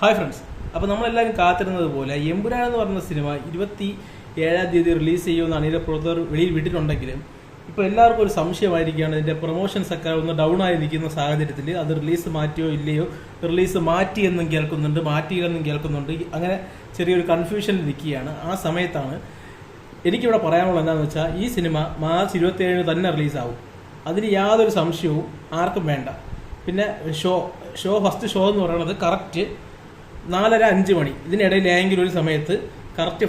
Hi friends, അപ്പോൾ നമ്മളെല്ലാവരും കാത്തിരുന്നത് പോലെ എമ്പുരാൻ എന്ന് പറയുന്ന സിനിമ 27-ാം തീയതി റിലീസ് ചെയ്യുമെന്നാണ് ഇതിൻ്റെ പ്രൊഡ്യൂസർ വെളിയിൽ വിട്ടിട്ടുണ്ടെങ്കിലും ഇപ്പോൾ എല്ലാവർക്കും ഒരു സംശയമായിരിക്കുകയാണ്. ഇതിൻ്റെ പ്രൊമോഷൻസ് ഒക്കെ ഒന്ന് ഡൗൺ ആയി നിൽക്കുന്ന സാഹചര്യത്തിൽ അത് റിലീസ് മാറ്റിയോ ഇല്ലയോ, റിലീസ് മാറ്റിയെന്നും കേൾക്കുന്നുണ്ട്, മാറ്റിയെന്നും കേൾക്കുന്നുണ്ട്. അങ്ങനെ ചെറിയൊരു കൺഫ്യൂഷനിൽ നിൽക്കുകയാണ്. ആ സമയത്താണ് എനിക്കിവിടെ പറയാനുള്ളത് എന്താണെന്ന് വെച്ചാൽ, ഈ സിനിമ മാർച്ച് 27 തന്നെ റിലീസാവും. അതിന് യാതൊരു സംശയവും ആർക്കും വേണ്ട. പിന്നെ ഫസ്റ്റ് ഷോ എന്ന് പറയുന്നത് കറക്റ്റ് 4:30-5 മണി ഇതിനിടയിൽ ഏതെങ്കിലും ഒരു സമയത്ത് കറക്റ്റ്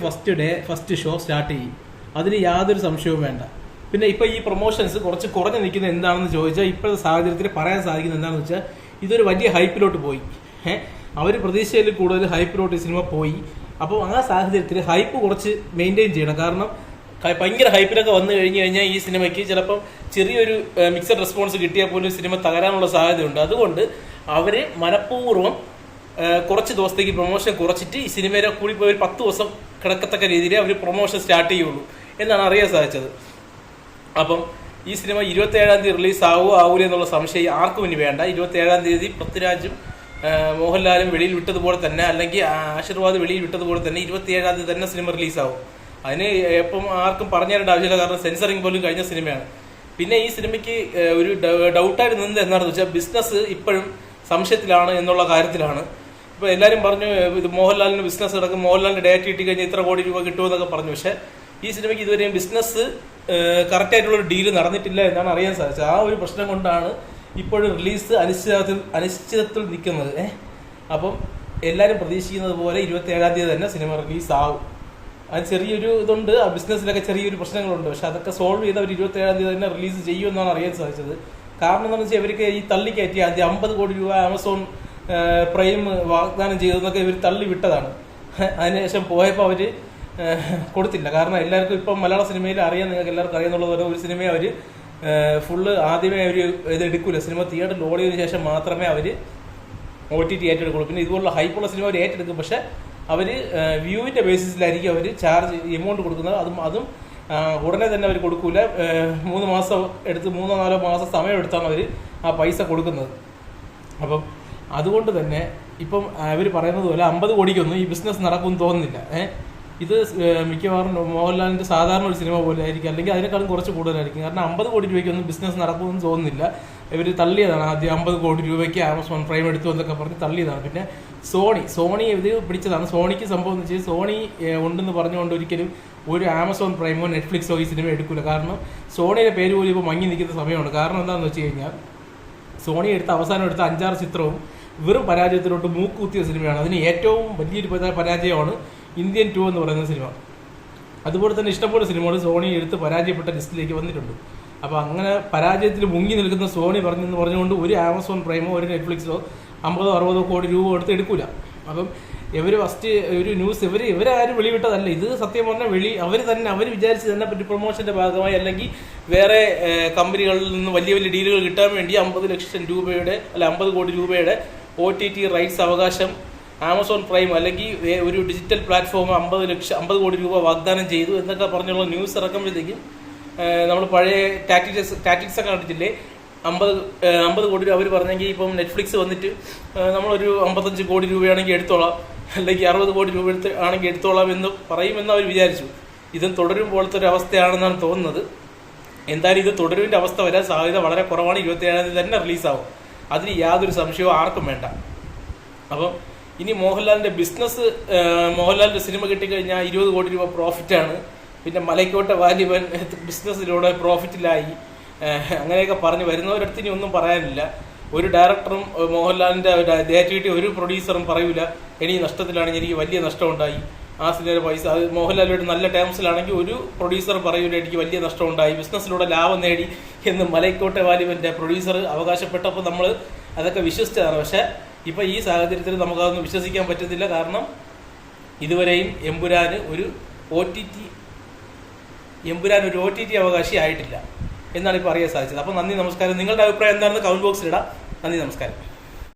ഫസ്റ്റ് ഷോ സ്റ്റാർട്ട് ചെയ്യും. അതിന് യാതൊരു സംശയവും വേണ്ട. പിന്നെ ഇപ്പോൾ ഈ പ്രൊമോഷൻസ് കുറച്ച് കുറഞ്ഞു നിൽക്കുന്നത് എന്താണെന്ന് ചോദിച്ചാൽ, ഇപ്പോഴത്തെ സാഹചര്യത്തിൽ പറയാൻ സാധിക്കുന്നത് എന്താണെന്ന് വെച്ചാൽ, ഇതൊരു വലിയ ഹൈപ്പിലോട്ട് പോയി. അവർ പ്രതീക്ഷയിൽ കൂടുതൽ ഹൈപ്പിലോട്ട് ഈ സിനിമ പോയി. അപ്പോൾ ആ സാഹചര്യത്തിൽ ഹൈപ്പ് കുറച്ച് മെയിൻറ്റെയിൻ ചെയ്യണം. കാരണം ഭയങ്കര ഹൈപ്പിലൊക്കെ വന്നു കഴിഞ്ഞാൽ ഈ സിനിമയ്ക്ക് ചിലപ്പം ചെറിയൊരു മിക്സഡ് റെസ്പോൺസ് കിട്ടിയാൽ പോലും സിനിമ തകരാനുള്ള സാധ്യതയുണ്ട്. അതുകൊണ്ട് അവർ മനഃപൂർവ്വം കുറച്ച് ദിവസത്തേക്ക് പ്രൊമോഷൻ കുറച്ചിട്ട് ഈ സിനിമയുടെ കൂടി പോയി 10 ദിവസം കിടക്കത്തക്ക രീതിയിൽ അവർ പ്രൊമോഷൻ സ്റ്റാർട്ട് ചെയ്യുള്ളൂ എന്നാണ് അറിയാൻ സാധിച്ചത്. അപ്പം ഈ സിനിമ 27-ാം തീയതി റിലീസ് ആവൂല എന്നുള്ള സംശയം ആർക്കും ഇനി വേണ്ട. 27-ാം തീയതി പൃഥ്വിരാജും മോഹൻലാലും വെളിയിൽ വിട്ടതുപോലെ തന്നെ, അല്ലെങ്കിൽ ആശീർവാദ് വെളിയിൽ വിട്ടതുപോലെ തന്നെ 27-ാം തീയതി തന്നെ സിനിമ റിലീസാവും. അതിന് എപ്പം ആർക്കും പറഞ്ഞു തരേണ്ട ആവശ്യമില്ല. കാരണം സെൻസറിങ് പോലും കഴിഞ്ഞ സിനിമയാണ്. പിന്നെ ഈ സിനിമയ്ക്ക് ഒരു ഡൗട്ടായിട്ട് നിന്നത് എന്താണെന്ന് വെച്ചാൽ, ബിസിനസ് ഇപ്പോഴും സംശയത്തിലാണ് എന്നുള്ള കാര്യത്തിലാണ്. ഇപ്പോൾ എല്ലാവരും പറഞ്ഞു ഇത് മോഹൻലാലിന് ബിസിനസ് കിടക്കും, മോഹൻലാലിന് ഡേറ്റ് കിട്ടി കഴിഞ്ഞാൽ ഇത്ര കോടി രൂപ കിട്ടുമെന്നൊക്കെ പറഞ്ഞു. പക്ഷേ ഈ സിനിമയ്ക്ക് ഇതുവരെയും ബിസിനസ് കറക്റ്റായിട്ടുള്ളൊരു ഡീല് നടന്നിട്ടില്ല എന്നാണ് അറിയാൻ സാധിച്ചത്. ആ ഒരു പ്രശ്നം കൊണ്ടാണ് ഇപ്പോഴും റിലീസ് അനിശ്ചിതത്വത്തിൽ നിൽക്കുന്നത്. അപ്പം എല്ലാവരും പ്രതീക്ഷിക്കുന്നത് പോലെ 27-ാം തീയതി തന്നെ സിനിമ റിലീസ് ആവും. അത് ചെറിയൊരു ഇതുണ്ട്, ആ ബിസിനസ്സിലൊക്കെ ചെറിയൊരു പ്രശ്നങ്ങളുണ്ട്. പക്ഷെ അതൊക്കെ സോൾവ് ചെയ്ത് അവർ 27-ാം തീയതി തന്നെ റിലീസ് ചെയ്യുമെന്നാണ് അറിയാൻ സാധിച്ചത്. കാരണം എന്താണെന്ന് വെച്ചാൽ, ഇവർക്ക് ഈ തള്ളിക്കയറ്റി ആദ്യം 50 കോടി രൂപ ആമസോൺ പ്രൈം വാഗ്ദാനം ചെയ്തതെന്നൊക്കെ ഇവർ തള്ളി വിട്ടതാണ്. അതിനുശേഷം പോയപ്പോൾ അവർ കൊടുത്തില്ല. കാരണം എല്ലാവർക്കും ഇപ്പം മലയാള സിനിമയിൽ അറിയാൻ, നിങ്ങൾക്ക് എല്ലാവർക്കും അറിയാന്നുള്ളത് പോലെ ഒരു സിനിമയെ അവർ ഫുള്ള് ആദ്യമേ അവർ ഇത് എടുക്കില്ല. സിനിമ തിയേറ്ററിൽ ഓടിയതിനു ശേഷം മാത്രമേ അവർ OTT ഏറ്റെടുക്കുള്ളൂ. പിന്നെ ഇതുപോലുള്ള ഹൈപ്പുള്ള സിനിമ അവർ ഏറ്റെടുക്കും. പക്ഷെ അവർ വ്യൂവിൻ്റെ ബേസിസിലായിരിക്കും അവർ ചാർജ് എമൗണ്ട് കൊടുക്കുന്നത്. അതും ഉടനെ തന്നെ അവർ കൊടുക്കൂല. 3 മാസം എടുത്ത് 3-4 മാസം സമയം എടുത്താണ് അവർ ആ പൈസ കൊടുക്കുന്നത്. അപ്പം അതുകൊണ്ട് തന്നെ ഇപ്പം അവർ പറയുന്നത് പോലെ 50 കോടിക്കൊന്നും ഈ ബിസിനസ് നടക്കുമെന്ന് തോന്നുന്നില്ല. ഇത് മിക്കവാറും മോഹൻലാലിൻ്റെ സാധാരണ ഒരു സിനിമ പോലെ ആയിരിക്കും, അല്ലെങ്കിൽ അതിനേക്കാളും കുറച്ച് കൂടുതലായിരിക്കും. കാരണം 50 കോടി രൂപയ്ക്കൊന്നും ബിസിനസ് നടക്കുമെന്ന് തോന്നുന്നില്ല. ഇവർ തള്ളിയതാണ്. ആദ്യം 50 കോടി രൂപയ്ക്ക് ആമസോൺ പ്രൈം എടുത്തു എന്നൊക്കെ പറഞ്ഞ് തള്ളിയതാണ്. പിന്നെ സോണി ഇത് പിടിച്ചതാണ്. സോണിക്ക് സംഭവം എന്ന് വെച്ചാൽ, സോണി ഉണ്ടെന്ന് പറഞ്ഞുകൊണ്ട് ഒരിക്കലും ഒരു ആമസോൺ പ്രൈമോ നെറ്റ്ഫ്ലിക്സോ ഈ സിനിമ എടുക്കില്ല. കാരണം സോണിയുടെ പേര് പോലും ഇപ്പോൾ മങ്ങി നിൽക്കുന്ന സമയമാണ്. കാരണം എന്താണെന്ന് വെച്ച് കഴിഞ്ഞാൽ, സോണി അവസാനം എടുത്ത 5-6 ചിത്രവും വെറും പരാജയത്തിലോട്ട് മൂക്കുകുത്തിയ സിനിമയാണ്. അതിന് ഏറ്റവും വലിയൊരു പരാജയമാണ് ഇന്ത്യൻ 2 എന്ന് പറയുന്ന സിനിമ. അതുപോലെ തന്നെ ഇഷ്ടംപോലെ സിനിമകൾ സോണി എടുത്ത് പരാജയപ്പെട്ട ലിസ്റ്റിലേക്ക് വന്നിട്ടുണ്ട്. അപ്പോൾ അങ്ങനെ പരാജയത്തിൽ മുങ്ങി നിൽക്കുന്ന സോണി പറഞ്ഞുകൊണ്ട് ഒരു ആമസോൺ പ്രൈമോ ഒരു നെറ്റ്ഫ്ലിക്സോ 50-60 കോടി രൂപ എടുത്ത് എടുക്കൂല. അപ്പം ഇവർ ഫസ്റ്റ് ഒരു ന്യൂസ് ഇവരാരും വെളിവിട്ടതല്ല. ഇത് സത്യം പറഞ്ഞാൽ അവർ വിചാരിച്ച് തന്നെ പറ്റി പ്രൊമോഷൻ്റെ ഭാഗമായി, അല്ലെങ്കിൽ വേറെ കമ്പനികളിൽ നിന്ന് വലിയ ഡീലുകൾ കിട്ടാൻ വേണ്ടി 50 ലക്ഷം രൂപയുടെ 50 കോടി രൂപയുടെ OTT റൈറ്റ്സ് അവകാശം ആമസോൺ പ്രൈം അല്ലെങ്കിൽ ഒരു ഡിജിറ്റൽ പ്ലാറ്റ്ഫോം 50 കോടി രൂപ വാഗ്ദാനം ചെയ്തു എന്നൊക്കെ പറഞ്ഞുള്ള ന്യൂസ് ഇറക്കുമ്പോഴത്തേക്കും, നമ്മൾ പഴയ ടാറ്റിക്സ് ഒക്കെ കണ്ടിട്ടില്ലേ, 50 കോടി രൂപ അവർ പറഞ്ഞെങ്കിൽ ഇപ്പം നെറ്റ്ഫ്ലിക്സ് വന്നിട്ട് നമ്മളൊരു 55 കോടി രൂപയാണെങ്കിൽ എടുത്തോളാം, അല്ലെങ്കിൽ 60 കോടി രൂപ ആണെങ്കിൽ എടുത്തോളാം എന്ന് പറയുമെന്ന് അവർ വിചാരിച്ചു. ഇതും തുടരും പോലത്തെ ഒരു അവസ്ഥയാണെന്നാണ് തോന്നുന്നത്. എന്തായാലും ഇത് തുടരുവിൻ്റെ അവസ്ഥ വരാൻ സാധ്യത വളരെ കുറവാണ്. 27-ാം തീയതി തന്നെ റിലീസാവും. അതിന് യാതൊരു സംശയവും ആർക്കും വേണ്ട. അപ്പം ഇനി മോഹൻലാലിൻ്റെ ബിസിനസ്, മോഹൻലാലിൻ്റെ സിനിമ കിട്ടിക്കഴിഞ്ഞാൽ 20 കോടി രൂപ പ്രോഫിറ്റാണ്. പിന്നെ മലൈക്കോട്ടെ വാലിബൻ ബിസിനസ്സിലൂടെ പ്രോഫിറ്റിലായി, അങ്ങനെയൊക്കെ പറഞ്ഞ് വരുന്നവരടുത്ത് ഇനി ഒന്നും പറയാനില്ല. ഒരു ഡയറക്ടറും മോഹൻലാലിൻ്റെ ഡേറ്റ് കിട്ടിയ ഒരു പ്രൊഡ്യൂസറും പറയൂല എനിക്ക് നഷ്ടത്തിലാണെങ്കിൽ എനിക്ക് വലിയ നഷ്ടമുണ്ടായി, ആ സിനിമയുടെ പൈസ. അത് മോഹൻലാലുമായിട്ട് നല്ല ടേംസിലാണെങ്കിൽ ഒരു പ്രൊഡ്യൂസർ പറയൂല എനിക്ക് വലിയ നഷ്ടമുണ്ടായി, ബിസിനസ്സിലൂടെ ലാഭം നേടി എന്ന് മലൈക്കോട്ടെ വാലിബൻ്റെ പ്രൊഡ്യൂസർ അവകാശപ്പെട്ടപ്പോൾ നമ്മൾ അതൊക്കെ വിശ്വസിച്ചതാണ്. പക്ഷേ ഇപ്പം ഈ സാഹചര്യത്തിൽ നമുക്കതൊന്നും വിശ്വസിക്കാൻ പറ്റത്തില്ല. കാരണം ഇതുവരെയും എമ്പുരാന് ഒരു OTT അവകാശി ആയിട്ടില്ല എന്നാണ് ഇപ്പോൾ അറിയാൻ സാധിച്ചത്. അപ്പോൾ നന്ദി, നമസ്കാരം. നിങ്ങളുടെ അഭിപ്രായം എന്താണെന്ന് കമന്റ് ബോക്സിൽ ഇടാം. നന്ദി, നമസ്കാരം.